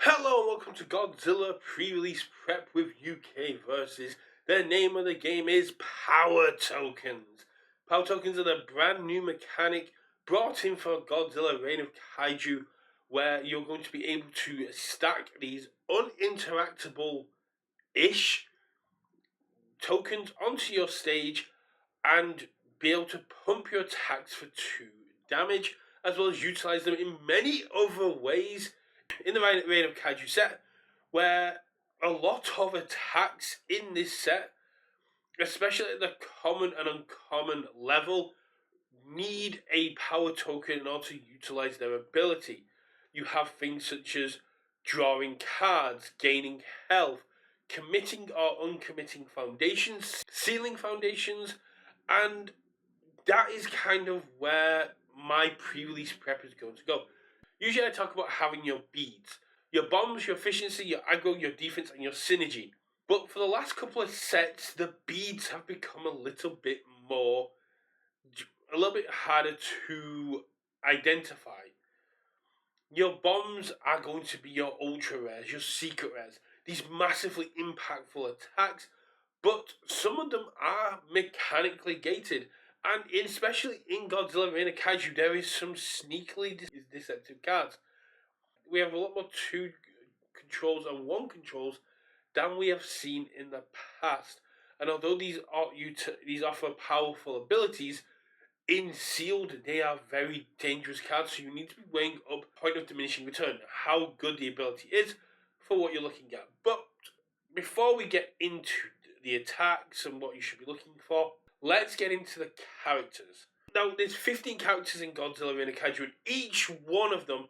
Hello and welcome to Godzilla pre-release prep with Universus. The name of the game is Power Tokens. Power Tokens are the brand new mechanic brought in for Godzilla Reign of Kaiju, where you're going to be able to stack these uninteractable-ish tokens onto your stage and be able to pump your attacks for 2 damage, as well as utilize them in many other ways in the Reign of Kaiju set, where a lot of attacks in this set, especially at the common and uncommon level, need a power token in order to utilize their ability. You have things such as drawing cards, gaining health, committing or uncommitting foundations, sealing foundations, and that is kind of where my pre-release prep is going to go. Usually I talk about having your beads, your bombs, your efficiency, your aggro, your defense, and your synergy. But for the last couple of sets, the beads have become a little bit harder to identify. Your bombs are going to be your ultra rares, your secret rares, these massively impactful attacks, but some of them are mechanically gated. And especially in Godzilla Reign of Kaiju, there is some sneakily deceptive cards. We have a lot more 2 controls and 1 controls than we have seen in the past. And although these offer powerful abilities, in sealed they are very dangerous cards, so you need to be weighing up point of diminishing return, how good the ability is for what you're looking at. But before we get into the attacks and what you should be looking for, let's get into the characters. Now, there's 15 characters in Godzilla Reign of Kaiju, and each one of them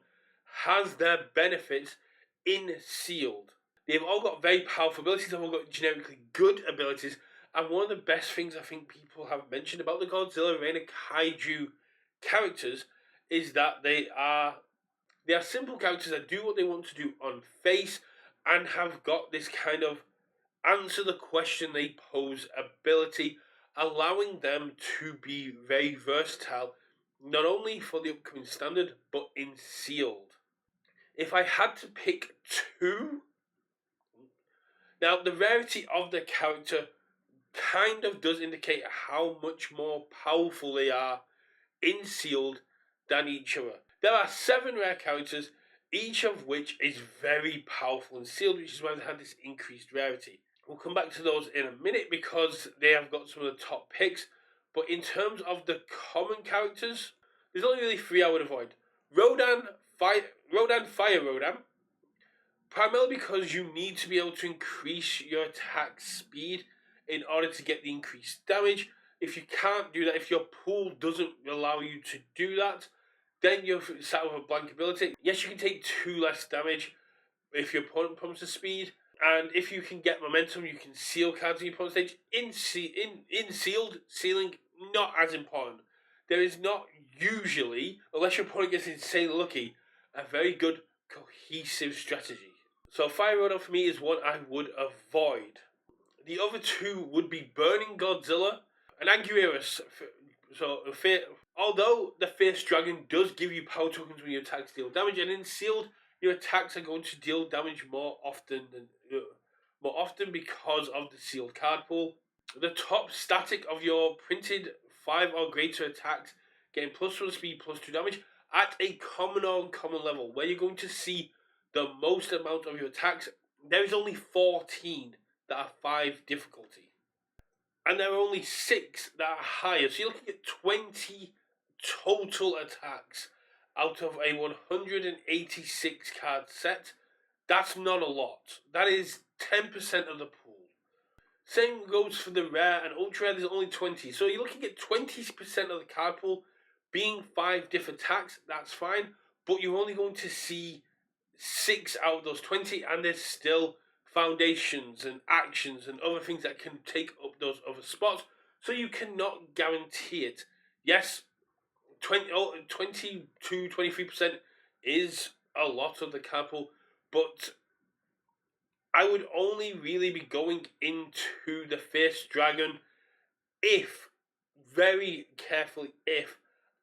has their benefits in sealed. They've all got very powerful abilities, they've all got generically good abilities, and one of the best things I think people have mentioned about the Godzilla Reign of Kaiju characters is that they are simple characters that do what they want to do on face and have got this kind of answer the question they pose ability, allowing them to be very versatile, not only for the upcoming standard, but in sealed. If I had to pick 2, now the rarity of the character kind of does indicate how much more powerful they are in sealed than each other. There are 7 rare characters, each of which is very powerful in sealed, which is why they had this increased rarity. We'll come back to those in a minute because they have got some of the top picks. But in terms of the common characters, there's only really 3 I would avoid. Rodan, Fire Rodan, primarily because you need to be able to increase your attack speed in order to get the increased damage. If you can't do that, if your pool doesn't allow you to do that, then you're sat with a blank ability. Yes, you can take 2 less damage if your opponent pumps the speed, and if you can get momentum, you can seal cards on your opponent's stage. In sealed, sealing, not as important. There is not usually, unless your opponent gets insanely lucky, a very good cohesive strategy. So Fire Rodan for me is one I would avoid. The other 2 would be Burning Godzilla and Anguirus. Although the Fierce Dragon does give you power tokens when you attack to deal damage, and in sealed, your attacks are going to deal damage more often because of the sealed card pool. The top static of your printed 5 or greater attacks getting +1 speed, +2 damage at a common or uncommon level, where you're going to see the most amount of your attacks. There is only 14 that are 5 difficulty, and there are only 6 that are higher. So you're looking at 20 total attacks out of a 186 card set. That's not a lot. That is 10% of the pool. Same goes for the rare and ultra rare. There's only 20. So you're looking at 20% of the card pool being 5 different attacks. That's fine. But you're only going to see 6 out of those 20. And there's still foundations and actions and other things that can take up those other spots. So you cannot guarantee it. Yes, 23% is a lot of the card pool. But I would only really be going into the Fierce Dragon if, very carefully, if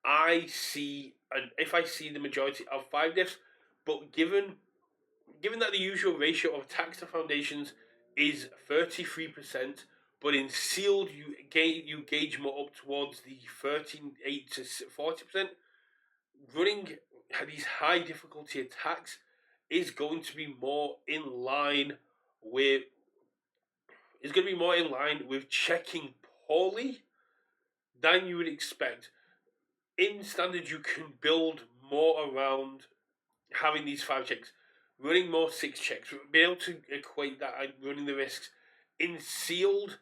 I see the majority of 5 diffs. But given given that the usual ratio of attacks to foundations is 33%, but in sealed you gauge more up towards the 38 to 40%. Running these high difficulty attacks is going to be more in line with checking poorly than you would expect. In standard, you can build more around having these 5 checks, running more 6 checks, be able to equate that and running the risks. In sealed,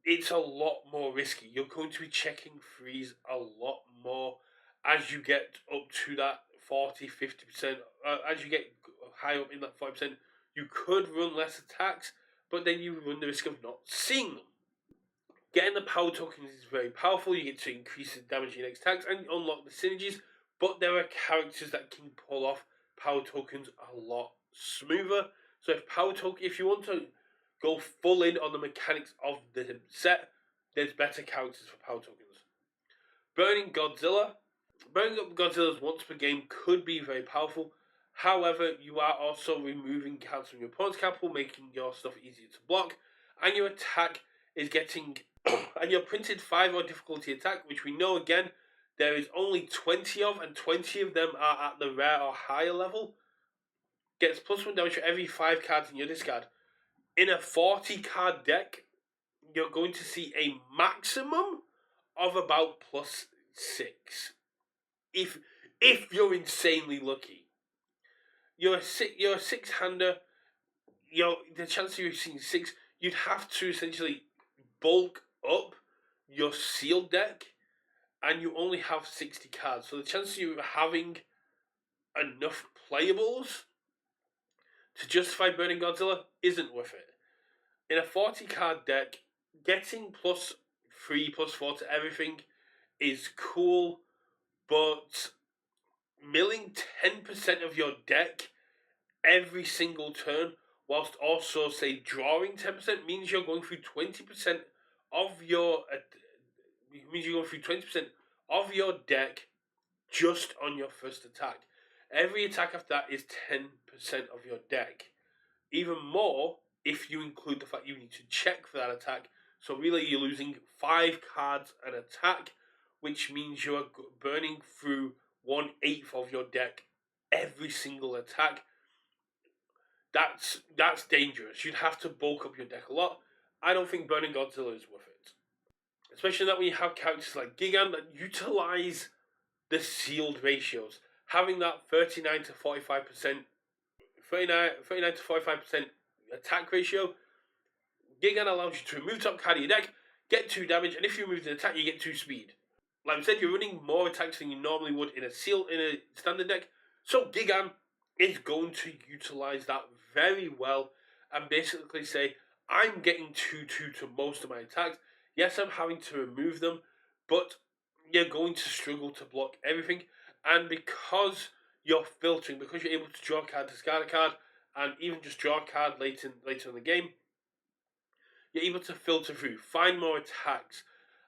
it's a lot more risky. You're going to be checking threes a lot more as you get up to that 40-50%. As you get high up in that 5%, you could run less attacks, but then you run the risk of not seeing them. Getting the power tokens is very powerful. You get to increase the damage in your next attacks and unlock the synergies, but there are characters that can pull off power tokens a lot smoother. So if you want to go full in on the mechanics of the set, there's better characters for power tokens. Burning up Godzilla's once per game could be very powerful. However, you are also removing cards from your opponent's capital, making your stuff easier to block, and your attack is getting and your printed 5 or difficulty attack, which we know again there is only 20 of, and 20 of them are at the rare or higher level, gets +1 damage for every 5 cards in your discard. In a 40 card deck, you're going to see a maximum of about +6. If you're insanely lucky. You're a 6-hander, the chance of you seeing 6, you'd have to essentially bulk up your sealed deck, and you only have 60 cards. So the chance of you having enough playables to justify burning Godzilla isn't worth it. In a 40 card deck, getting +3, +4 to everything is cool, but milling 10% of your deck every single turn, whilst also, say, drawing 10%, means you're going through 20% of your deck just on your first attack. Every attack after that is 10% of your deck. Even more if you include the fact you need to check for that attack. So really you're losing 5 cards an attack, which means you are burning through 1/8 of your deck every single attack. That's dangerous. You'd have to bulk up your deck a lot. I don't think burning Godzilla is worth it. Especially that when you have characters like Gigan that utilize the sealed ratios. Having that 39 to 45% attack ratio, Gigan allows you to remove top card of your deck, get 2 damage, and if you remove the attack, you get 2 speed. Like I said, you're running more attacks than you normally would in a standard deck, so Gigan is going to utilize that very well and basically say, I'm getting 2/2 to most of my attacks. Yes, I'm having to remove them, but you're going to struggle to block everything. And because you're filtering, because you're able to draw a card, discard a card, and even just draw a card later in the game, you're able to filter through, find more attacks.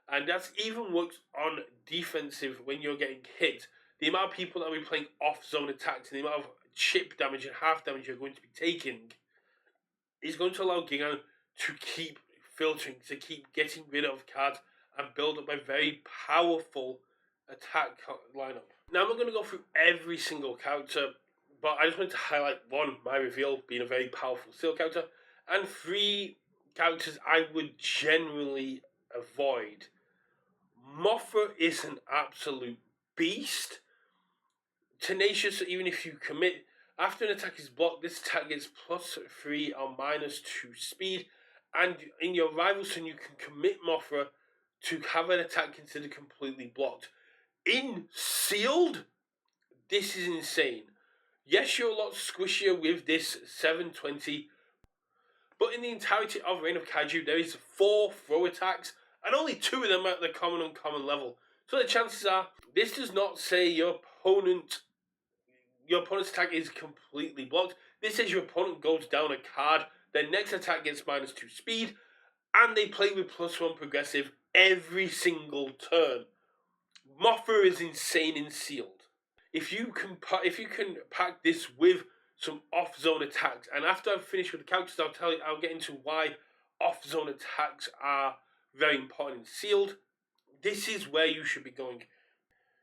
And that's even works on defensive when you're getting hit. The amount of people that will be playing off-zone attacks and the amount of chip damage and half damage you're going to be taking is going to allow Gigan to keep filtering, to keep getting rid of cards and build up a very powerful attack lineup. Now I'm not going to go through every single character, but I just wanted to highlight one, my reveal being a very powerful seal character, and 3 characters I would generally avoid. Mothra is an absolute beast. Tenacious, even if you commit, after an attack is blocked, this attack gets +3 or -2 speed, and in your rival's turn you can commit Mothra to have an attack considered completely blocked. In sealed, this is insane. Yes, you're a lot squishier with this 720, but in the entirety of Reign of Kaiju, there is 4 throw attacks, and only 2 of them at the common and uncommon level. So the chances are, this does not say your opponent's attack is completely blocked. This says your opponent goes down a card, their next attack gets -2 speed, and they play with +1 progressive every single turn. Mothra is insane in sealed. If you can pack this with some off-zone attacks. And after I've finished with the characters, I'll get into why off-zone attacks are very important in sealed. This is where you should be going.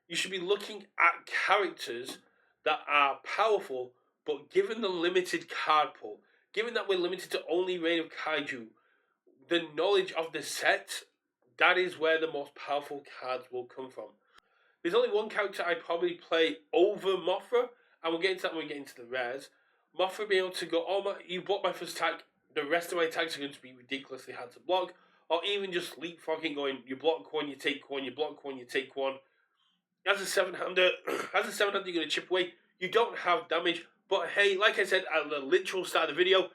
You should be looking at characters that are powerful, but given the limited card pool, given that we're limited to only Reign of Kaiju, the knowledge of the set, that is where the most powerful cards will come from. There's only one character I probably play over Mothra, and we'll get into that when we get into the rares. Mothra being able to go, you block my first attack, the rest of my attacks are going to be ridiculously hard to block, or even just leapfrogging, going, you block one, you take one, you block one, you take one. As a 7-hander, you're going to chip away. You don't have damage, but hey, like I said at the literal start of the video,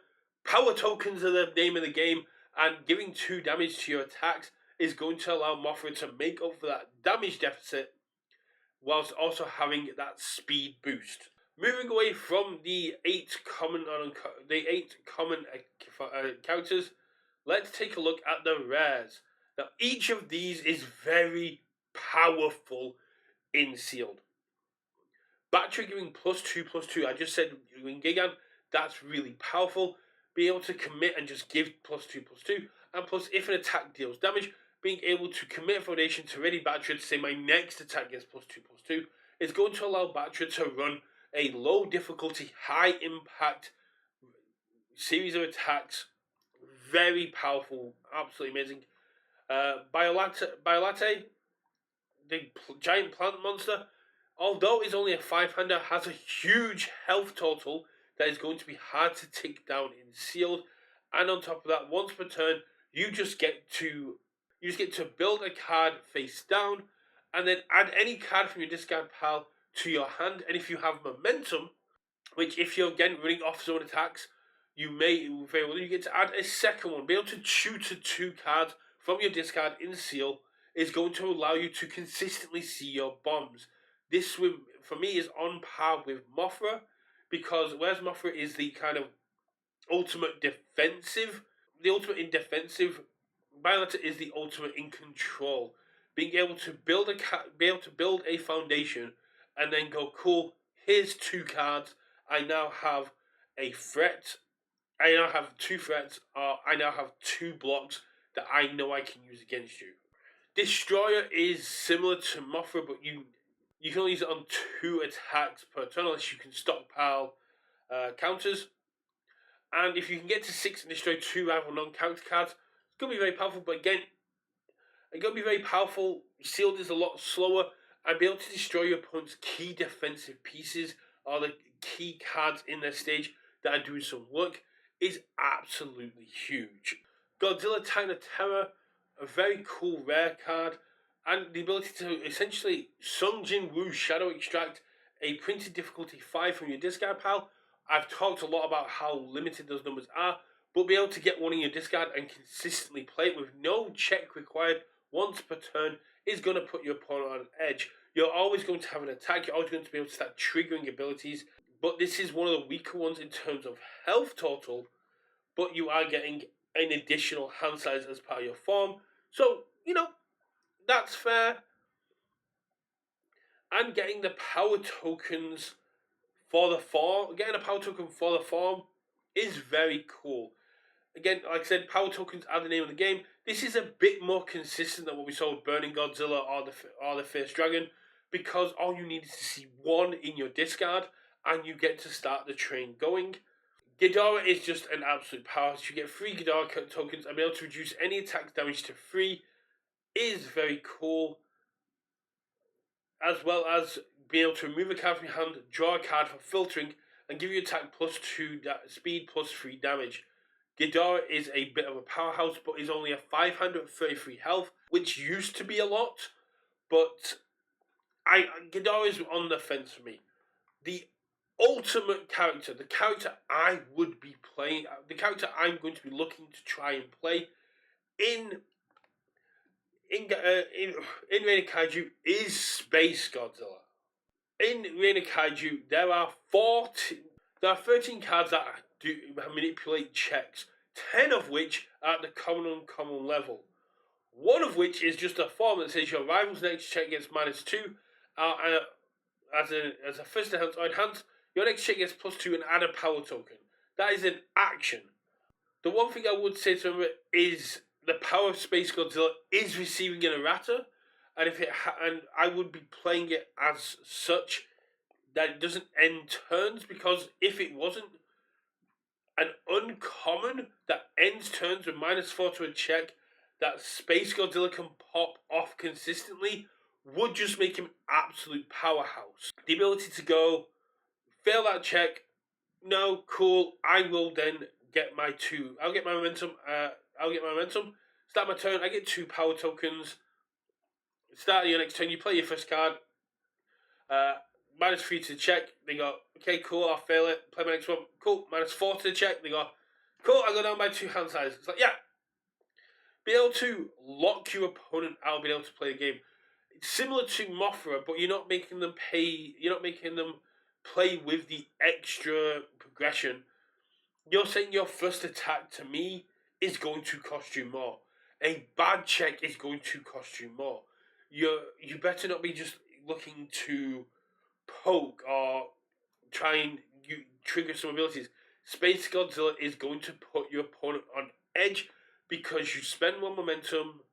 power tokens are the name of the game, and giving 2 damage to your attacks is going to allow Mothra to make up for that damage deficit, whilst also having that speed boost. Moving away from the 8 common characters, let's take a look at the rares. Now, each of these is very powerful in sealed. Battery giving +2/+2. I just said in Gigan, that's really powerful. Being able to commit and just give +2/+2, and plus if an attack deals damage, being able to commit foundation to ready Battery to say my next attack gets +2/+2 is going to allow Battery to run a low difficulty, high impact series of attacks. Very powerful, absolutely amazing. Biolate, the giant plant monster, although it's only a 5-hander, has a huge health total that is going to be hard to take down in sealed. And on top of that, once per turn, you just get to build a card face down, and then add any card from your discard pile to your hand. And if you have momentum, which if you're again running off zone attacks, you get to add a second one. Be able to chew to 2 cards from your discard in seal is going to allow you to consistently see your bombs. This, for me, is on par with Mothra, because whereas Mothra is the kind of ultimate defensive, Violetta is the ultimate in control. Being able to build a foundation, and then go, cool, here's 2 cards. I now have a threat. I now have 2 threats, or I now have 2 blocks that I know I can use against you. Destroyer is similar to Mothra, but you can only use it on 2 attacks per turn unless you can stockpile counters. And if you can get to 6 and destroy 2 rival non-character cards, it's going to be very powerful. But again, it's going to be very powerful. Sealed is a lot slower, and be able to destroy your opponent's key defensive pieces or the key cards in their stage that are doing some work is absolutely huge. Godzilla Titan of Terror, a very cool rare card, and the ability to essentially Sung Jin Woo Shadow Extract a printed difficulty 5 from your discard pile. I've talked a lot about how limited those numbers are, but be able to get one in your discard and consistently play it with no check required once per turn is going to put your opponent on edge. You're always going to have an attack, you're always going to be able to start triggering abilities, but this is one of the weaker ones in terms of health total, but you are getting an additional hand size as part of your form. So, that's fair. And getting the power tokens for the form, is very cool. Again, like I said, power tokens are the name of the game. This is a bit more consistent than what we saw with Burning Godzilla or the Fierce Dragon, because all you need is to see 1 in your discard, and you get to start the train going. Ghidorah is just an absolute powerhouse. You get 3 Ghidorah tokens and be able to reduce any attack damage to 3 is very cool. As well as being able to remove a card from your hand, draw a card for filtering, and give you attack +2 speed +3 damage. Ghidorah is a bit of a powerhouse, but is only a 533 health, which used to be a lot, but Ghidorah is on the fence for me. The ultimate character, the character I would be playing, the character I'm going to be looking to try and play in Reign of Kaiju is Space Godzilla. In Reign of Kaiju, there are 13 cards that do manipulate checks, 10 of which are at the common and uncommon level. One of which is just a form that says your rival's next check gets -2. As a first enhance or enhance, Your next check gets +2 and add a power token. That is an action. The one thing I would say to remember is the power of Space Godzilla is receiving an errata, and and I would be playing it as such that it doesn't end turns, because if it wasn't, an uncommon that ends turns with -4 to a check that Space Godzilla can pop off consistently would just make him an absolute powerhouse. The ability to go, fail that check, no, cool, I will then get my 2. I'll get my momentum. Start my turn, I get 2 power tokens. Start of your next turn, you play your first card. -3 to the check. They go, okay, cool, I'll fail it. Play my next one. Cool, -4 to the check. They go, cool, I go down by 2 hand sizes. It's like, yeah. Be able to lock your opponent out, being able to play a game. It's similar to Mothra, but you're not making them pay. You're not making them play with the extra progression. You're saying your first attack to me is going to cost you more. A bad check is going to cost you more. You better not be just looking to poke or try and trigger some abilities. Space Godzilla is going to put your opponent on edge because you spend 1 momentum.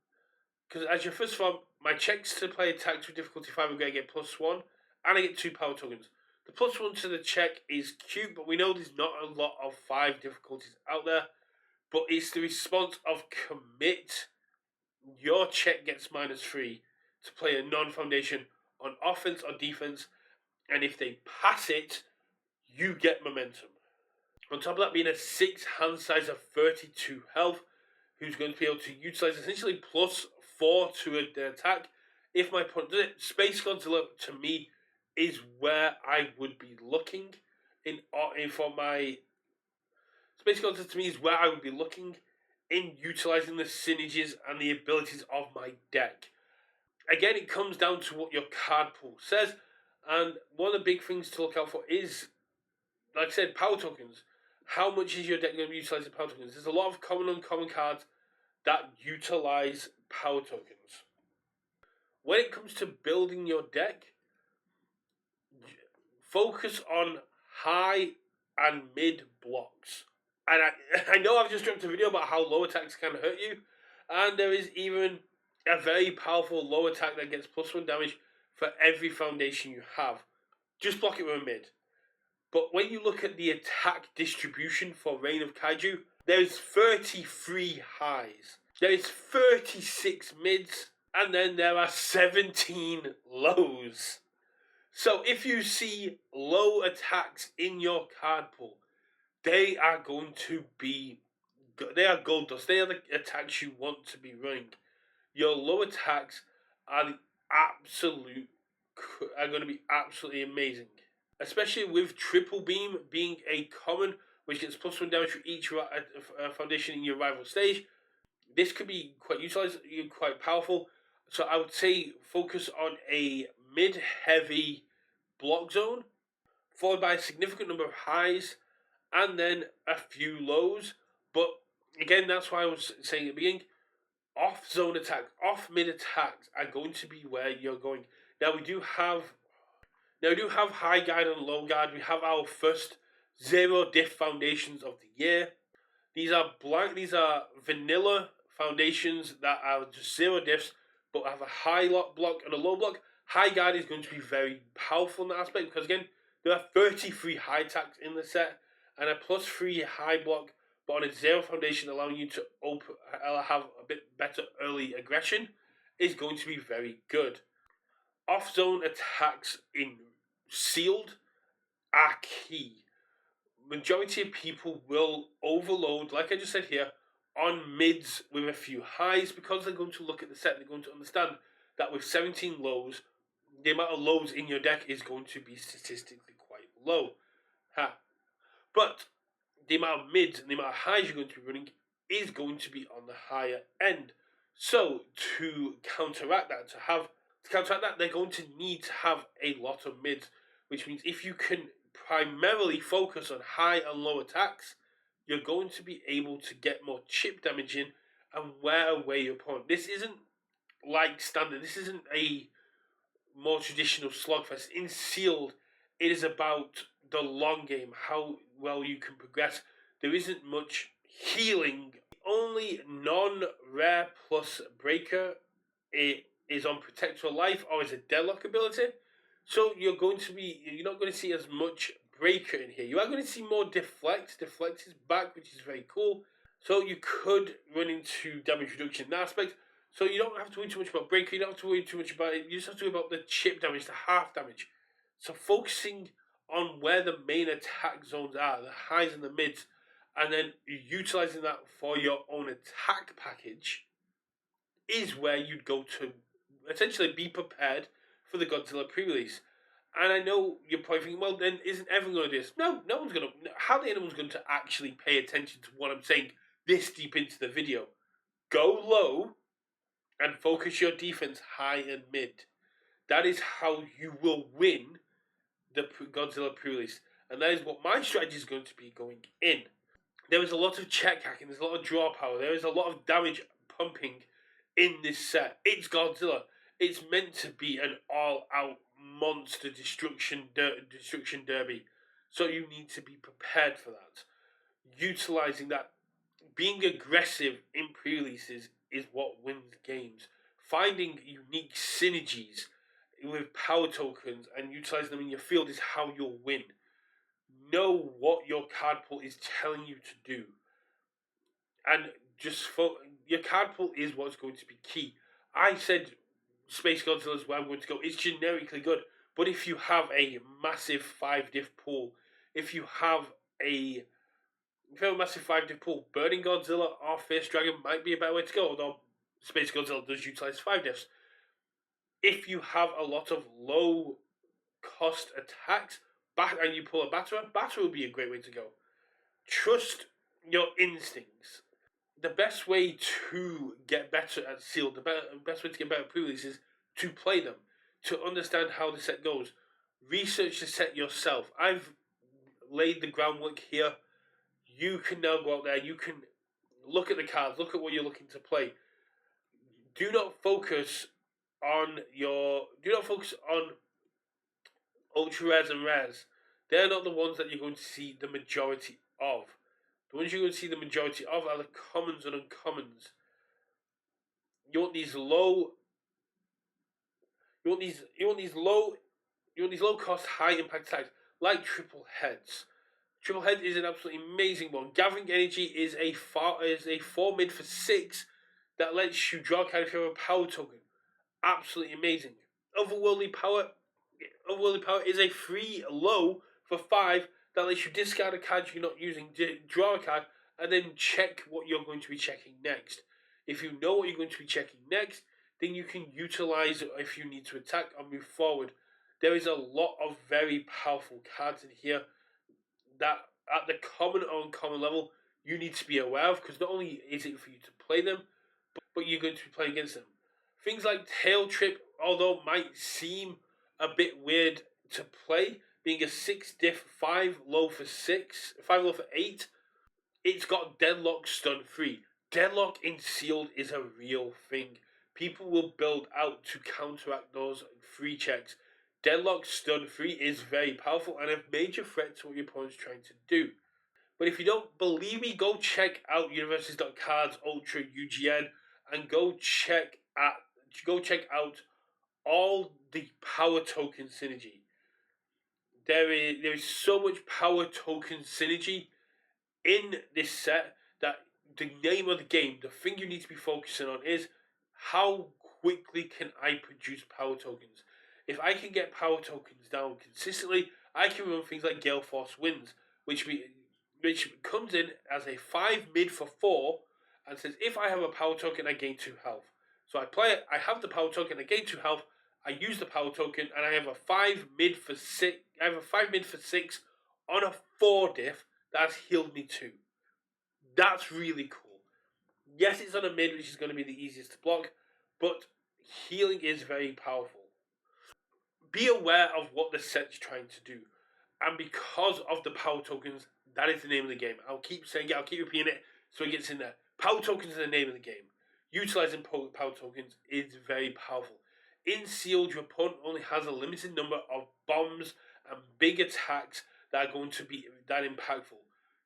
Because as your first form, my checks to play attacks with difficulty 5 are going to get +1, and I get 2 power tokens. The +1 to the check is cute, but we know there's not a lot of 5 difficulties out there. But it's the response of commit. Your check gets -3 to play a non-foundation on offense or defense, and if they pass it, you get momentum. On top of that, being a 6 hand size of 32 health, who's going to be able to utilize essentially +4 to an attack. If my opponent does it, Space Godzilla to me is where I would be looking for my Space Godzilla to me is where I would be looking in utilizing the synergies and the abilities of my deck. Again, it comes down to what your card pool says, and one of the big things to look out for is, like I said, power tokens. How much is your deck going to be utilizing power tokens? There's a lot of common and uncommon cards that utilize power tokens. When it comes to building your deck, focus on high and mid blocks. And I know I've just dropped a video about how low attacks can hurt you, and there is even a very powerful low attack that gets +1 damage for every foundation you have. Just block it with a mid. But when you look at the attack distribution for Reign of Kaiju, there is 33 highs, there is 36 mids, and then there are 17 lows. So if you see low attacks in your card pool, they are going to be, they are gold dust. They are the attacks you want to be running. Your low attacks are going to be absolutely amazing. Especially with Triple Beam being a common, which gets +1 damage for each foundation in your rival stage. This could be quite utilized, quite powerful. So I would say focus on a mid-heavy block zone, followed by a significant number of highs, and then a few lows. But again, that's why I was saying at the beginning, off-zone attacks, off-mid attacks are going to be where you're going. Now we do have high guard and low guard. We have our first 0 diff foundations of the year. These are vanilla foundations that are just 0 diffs, but have a high block and a low block. High guard is going to be very powerful in that aspect because, again, there are 33 high attacks in the set and a +3 high block, but on a 0 foundation, allowing you to have a bit better early aggression is going to be very good. Off-zone attacks in sealed are key. Majority of people will overload, like I just said here, on mids with a few highs because they're going to look at the set. They're going to understand that with 17 lows, the amount of lows in your deck is going to be statistically quite low. But the amount of mids and the amount of highs you're going to be running is going to be on the higher end. So to counteract that, they're going to need to have a lot of mids, which means if you can primarily focus on high and low attacks, you're going to be able to get more chip damage in and wear away your opponent. This isn't like standard. This isn't a more traditional slugfest. In sealed, it is about the long game, how well you can progress. There isn't much healing. The only non-rare plus breaker it is on Protect Your Life or is a Deadlock ability. So you're not going to see as much breaker in here. You are going to see more Deflect. Deflect is back, which is very cool. So you could run into damage reduction in that aspect. So you don't have to worry too much about breaker. You don't have to worry too much about it. You just have to worry about the chip damage, the half damage. So focusing on where the main attack zones are, the highs and the mids, and then utilizing that for your own attack package is where you'd go to essentially be prepared for the Godzilla pre-release. And I know you're probably thinking, well, then isn't everyone going to do this? No, no one's going to. Hardly anyone's going to actually pay attention to what I'm saying this deep into the video. Go low and focus your defense high and mid. That is how you will win the Godzilla pre-release. And that is what my strategy is going to be going in. There is a lot of check hacking, there's a lot of draw power, there is a lot of damage pumping in this set. It's Godzilla. It's meant to be an all-out monster destruction derby. So you need to be prepared for that. Utilizing that, being aggressive in pre-releases is what wins games. Finding unique synergies with power tokens and utilizing them in your field is how you'll win. Know what your card pool is telling you to do, and your card pool is what's going to be key. I said Space Godzilla is where I'm going to go. It's generically good, but if you have a massive 5-diff pool, if you have a massive 5-diff pool, Burning Godzilla or Face Dragon might be a better way to go, although Space Godzilla does utilize 5-diffs. If you have a lot of low cost attacks, and you pull a Batterer will be a great way to go. Trust your instincts. The best way to get better at sealed, the best way to get better at pre-release is to play them, to understand how the set goes. Research the set yourself. I've laid the groundwork here. You can now go out there. You can look at the cards, look at what you're looking to play. Do not focus on ultra rares and rares. They're not the ones that you're going to see the majority of. The ones you're going to see the majority of are the commons and uncommons. You want these low cost, high impact attacks like triple heads. Triple head is an absolutely amazing one. Gathering energy is a 4 mid for 6 that lets you draw a card if you have a power token. Absolutely amazing. Otherworldly power is a 3 low for 5 that lets you discard a card you're not using, draw a card, and then check what you're going to be checking next. If you know what you're going to be checking next, then you can utilize it if you need to attack or move forward. There is a lot of very powerful cards in here that at the common or uncommon level you need to be aware of, because not only is it for you to play them, but you're going to be playing against them. Things like Tail Trip, although might seem a bit weird to play, being a 6-diff, 5 low for 8, it's got Deadlock Stun free. Deadlock in Sealed is a real thing. People will build out to counteract those free checks. Deadlock Stun free is very powerful and a major threat to what your opponent's trying to do. But if you don't believe me, go check out Universus.cards Ultra UGN and go check out all the power token synergy. There is so much power token synergy in this set that the name of the game, the thing you need to be focusing on is how quickly can I produce power tokens. If I can get power tokens down consistently, I can run things like Gale Force Winds, which comes in as a 5 mid for 4 and says if I have a power token I gain 2 health. So I play it, I have the power token, I gain 2 health, I use the power token, and I have a 5 mid for 6. I have a 5 mid for 6 on a 4 diff that's healed me 2. That's really cool. Yes, it's on a mid, which is going to be the easiest to block, but healing is very powerful. Be aware of what the set's trying to do, and because of the power tokens, that is the name of the game. I'll keep saying it, I'll keep repeating it so it gets in there. Power tokens are the name of the game. Utilizing power tokens is very powerful. In Sealed, your opponent only has a limited number of bombs and big attacks that are going to be that impactful.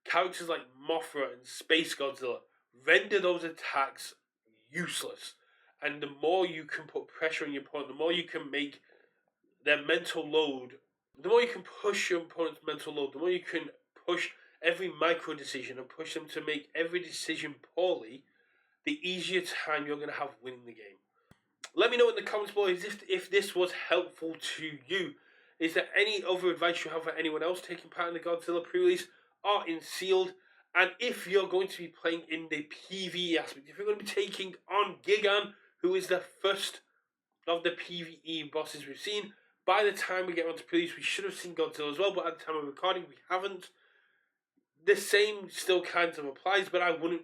Characters like Mothra and Space Godzilla render those attacks useless. And the more you can put pressure on your opponent, the more you can make their mental load, the more you can push your opponent's mental load, the more you can push every micro decision and push them to make every decision poorly, the easier time you're going to have winning the game. Let me know in the comments below if this was helpful to you. Is there any other advice you have for anyone else taking part in the Godzilla pre-release or in sealed? And if you're going to be playing in the PvE aspect, if you're going to be taking on Gigan, who is the first of the PvE bosses we've seen, by the time we get onto pre-release, we should have seen Godzilla as well, but at the time of recording, we haven't. The same still kind of applies, but I wouldn't.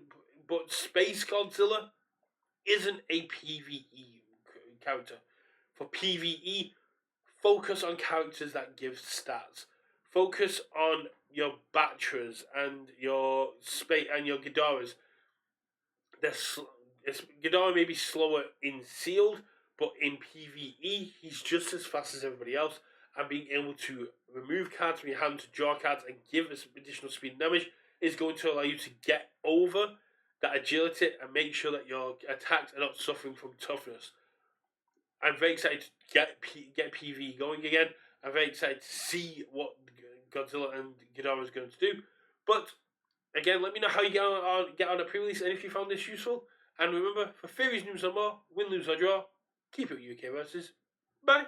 But Space Godzilla isn't a PvE character. For PvE, focus on characters that give stats. Focus on your Batras and your Ghidorahs. Ghidorah may be slower in sealed, but in PvE, he's just as fast as everybody else. And being able to remove cards from your hand to draw cards and give us additional speed and damage is going to allow you to get over that agility and make sure that your attacks are not suffering from toughness. I'm very excited to get PvE going again. I'm very excited to see what Godzilla and Ghidorah is going to do. But again, let me know how you get on a pre-release and if you found this useful. And remember, for theories, news, and more, win, lose, or draw, keep it UK versus. Bye.